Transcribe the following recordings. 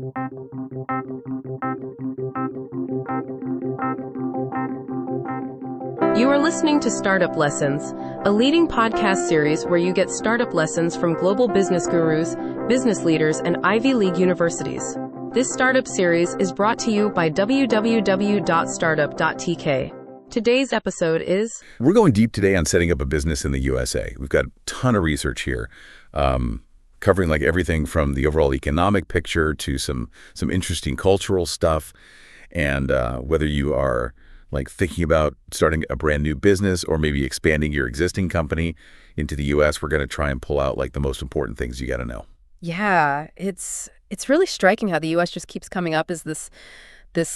You are listening to Startup Lessons, a leading podcast series where you get startup lessons from global business gurus, business leaders, and Ivy League universities. This startup series is brought to you by www.startup.tk. Today's episode is... We're going deep today on setting up a business in the USA. We've got a ton of research here, covering like everything from the overall economic picture to some interesting cultural stuff, and whether you are like thinking about starting a brand new business or maybe expanding your existing company into the US, we're going to try and pull out like the most important things you got to know. Yeah, it's really striking how the US just keeps coming up as this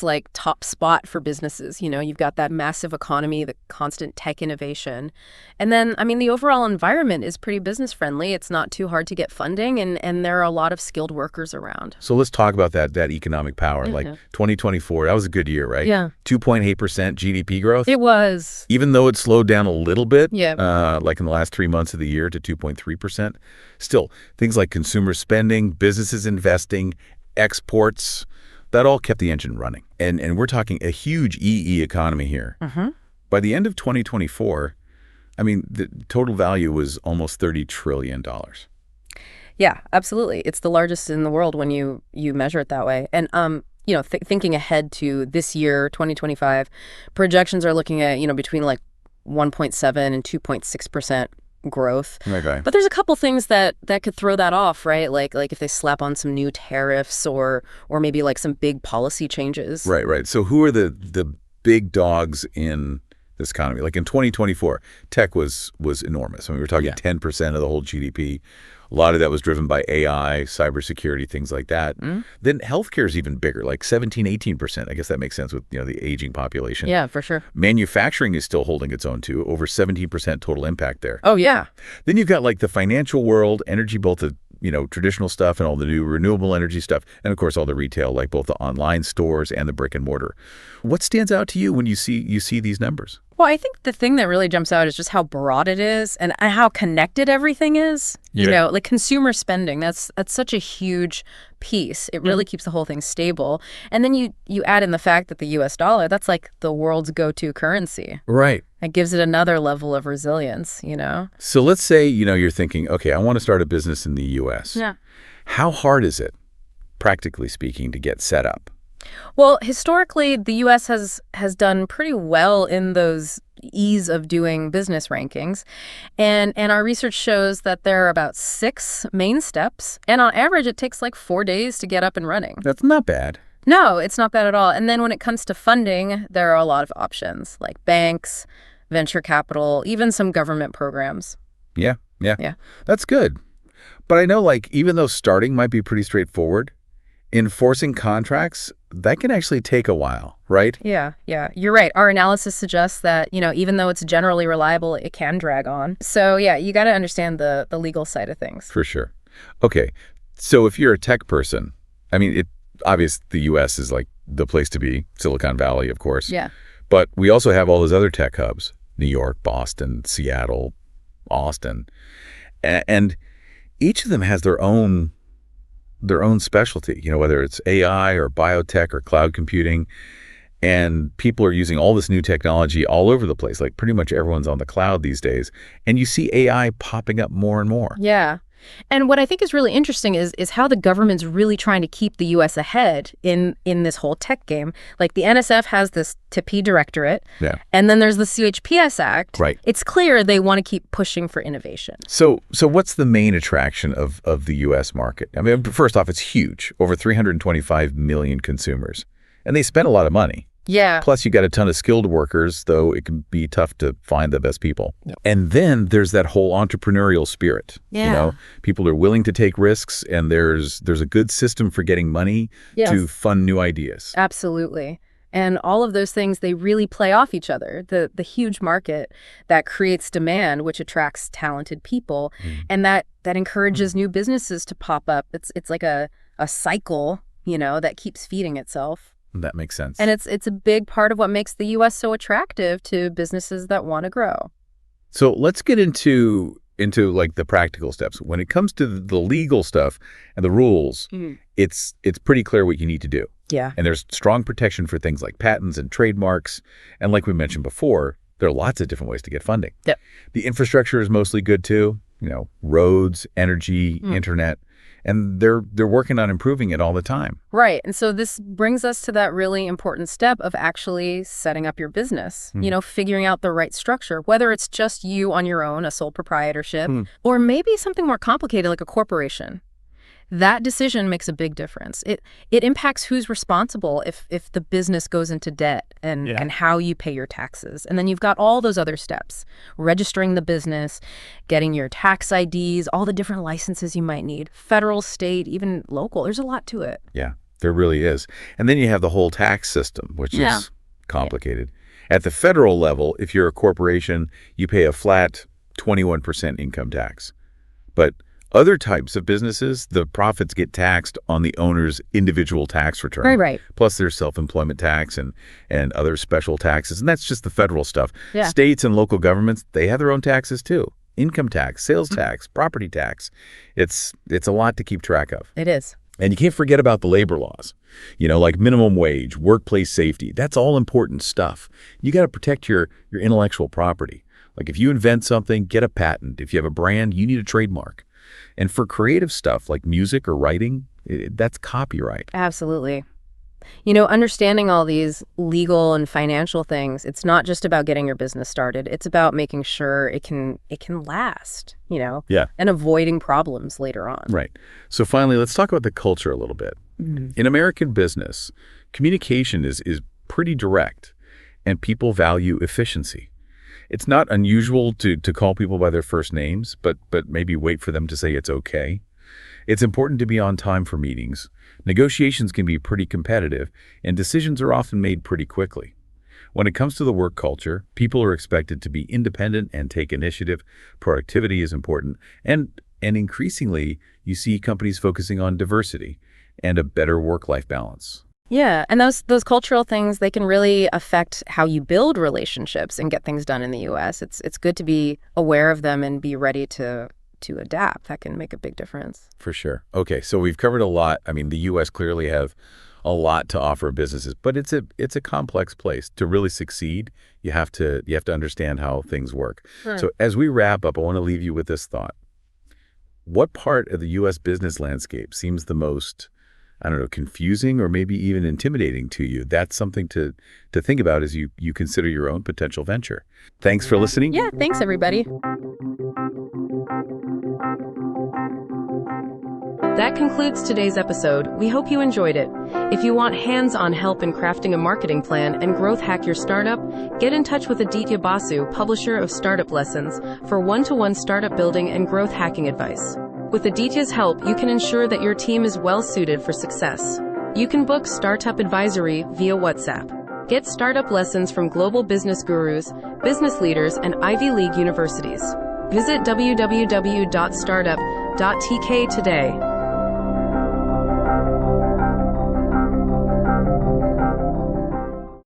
like top spot for businesses. You know, you've got that massive economy, the constant tech innovation. And then, I mean, the overall environment is pretty business friendly. It's not too hard to get funding, and there are a lot of skilled workers around. So let's talk about that economic power. Mm-hmm. Like 2024, that was a good year, right? Yeah. 2.8% GDP growth. It was. Even though it slowed down a little bit, Yeah. like in the last 3 months of the year to 2.3%. Still, things like consumer spending, businesses investing, exports, that all kept the engine running. And we're talking a huge EE economy here. Mm-hmm. By the end of 2024, I mean, the total value was almost $30 trillion. Yeah, absolutely. It's the largest in the world when you measure it that way. And you know, thinking ahead to this year, 2025, projections are looking at, you know, between like 1.7 and 2.6% growth. Okay. But there's a couple things that could throw that off, right? Like if they slap on some new tariffs or maybe like some big policy changes. Right. So who are the big dogs in this economy? Like in 2024, tech was enormous. I mean, we're talking 10% of the whole GDP. A lot of that was driven by AI, cybersecurity, things like that. Mm. Then healthcare is even bigger, like 17, 18%. I guess that makes sense with, you know, the aging population. Yeah, for sure. Manufacturing is still holding its own too, over 17% total impact there. Oh, yeah. Then you've got like the financial world, energy, both the, you know, traditional stuff and all the new renewable energy stuff, and of course all the retail, like both the online stores and the brick and mortar. What stands out to you when you see these numbers? Well, I think the thing that really jumps out is just how broad it is and how connected everything is. Yeah. You know, like consumer spending, that's such a huge piece. It really keeps the whole thing stable. And then you add in the fact that the US dollar, that's like the world's go-to currency. Right. It gives it another level of resilience, you know? So let's say, you know, you're thinking, okay, I want to start a business in the US. Yeah. How hard is it, practically speaking, to get set up? Well, historically, the U.S. has done pretty well in those ease of doing business rankings. And our research shows that there are about 6 main steps. And on average, it takes like 4 days to get up and running. That's not bad. No, it's not bad at all. And then when it comes to funding, there are a lot of options like banks, venture capital, even some government programs. Yeah. Yeah. That's good. But I know, like, even though starting might be pretty straightforward, enforcing contracts, that can actually take a while, right? Yeah. You're right. Our analysis suggests that, you know, even though it's generally reliable, it can drag on. So, yeah, you got to understand the legal side of things. For sure. Okay. So if you're a tech person, I mean, obvious the U.S. is like the place to be, Silicon Valley, of course. Yeah. But we also have all those other tech hubs, New York, Boston, Seattle, Austin. And each of them has their own specialty, you know, whether it's AI or biotech or cloud computing. And people are using all this new technology all over the place. Like pretty much everyone's on the cloud these days. And you see AI popping up more and more. Yeah. And what I think is really interesting is how the government's really trying to keep the U.S. ahead in this whole tech game. Like the NSF has this TIPI directorate, and then there's the CHPS Act. Right. It's clear they want to keep pushing for innovation. So what's the main attraction of the U.S. market? I mean, first off, it's huge, over 325 million consumers, and they spend a lot of money. Yeah. Plus, you got a ton of skilled workers, though it can be tough to find the best people. Yep. And then there's that whole entrepreneurial spirit. Yeah. You know, people are willing to take risks, and there's a good system for getting money to fund new ideas. Absolutely. And all of those things, they really play off each other. The huge market that creates demand, which attracts talented people, and that encourages new businesses to pop up. It's like a cycle, you know, that keeps feeding itself. That makes sense. And it's a big part of what makes the U.S. so attractive to businesses that want to grow. So let's get into into like the practical steps. When it comes to the legal stuff and the rules, it's pretty clear what you need to do. Yeah. And there's strong protection for things like patents and trademarks. And like we mentioned before, there are lots of different ways to get funding. Yep. The infrastructure is mostly good too. Roads, energy, internet. And they're working on improving it all the time. Right. And so this brings us to that really important step of actually setting up your business, figuring out the right structure, whether it's just you on your own, a sole proprietorship, or maybe something more complicated like a corporation. That decision makes a big difference. It impacts who's responsible if the business goes into debt and how you pay your taxes. And then you've got all those other steps, registering the business, getting your tax IDs, all the different licenses you might need, federal, state, even local. There's a lot to it. Yeah, there really is. And then you have the whole tax system, which is complicated. At the federal level, if you're a corporation, you pay a flat 21% income tax. But other types of businesses, the profits get taxed on the owner's individual tax return. Right. Plus there's self-employment tax and other special taxes. And that's just the federal stuff. Yeah. States and local governments, they have their own taxes too. Income tax, sales tax, property tax. It's a lot to keep track of. It is. And you can't forget about the labor laws, like minimum wage, workplace safety. That's all important stuff. You got to protect your intellectual property. Like if you invent something, get a patent. If you have a brand, you need a trademark. And for creative stuff like music or writing, that's copyright. Absolutely. Understanding all these legal and financial things, it's not just about getting your business started. It's about making sure it can last, and avoiding problems later on. Right. So finally, let's talk about the culture a little bit. In American business, communication is pretty direct, and people value efficiency. It's not unusual to call people by their first names, but maybe wait for them to say it's okay. It's important to be on time for meetings. Negotiations can be pretty competitive, and decisions are often made pretty quickly. When it comes to the work culture, people are expected to be independent and take initiative. Productivity is important, and increasingly, you see companies focusing on diversity and a better work-life balance. Yeah, and those cultural things, they can really affect how you build relationships and get things done in the U.S. It's good to be aware of them and be ready to adapt. That can make a big difference. For sure. Okay, so we've covered a lot. I mean, the U.S. clearly have a lot to offer businesses, but it's a complex place. To really succeed, you have to understand how things work. So as we wrap up, I want to leave you with this thought. What part of the U.S. business landscape seems the most, confusing or maybe even intimidating to you? That's something to think about as you consider your own potential venture. Thanks for listening. Yeah, thanks, everybody. That concludes today's episode. We hope you enjoyed it. If you want hands-on help in crafting a marketing plan and growth hack your startup, get in touch with Aditya Basu, publisher of Startup Lessons, for one-to-one startup building and growth hacking advice. With Aditya's help, you can ensure that your team is well-suited for success. You can book Startup Advisory via WhatsApp. Get startup lessons from global business gurus, business leaders, and Ivy League universities. Visit www.startup.tk today.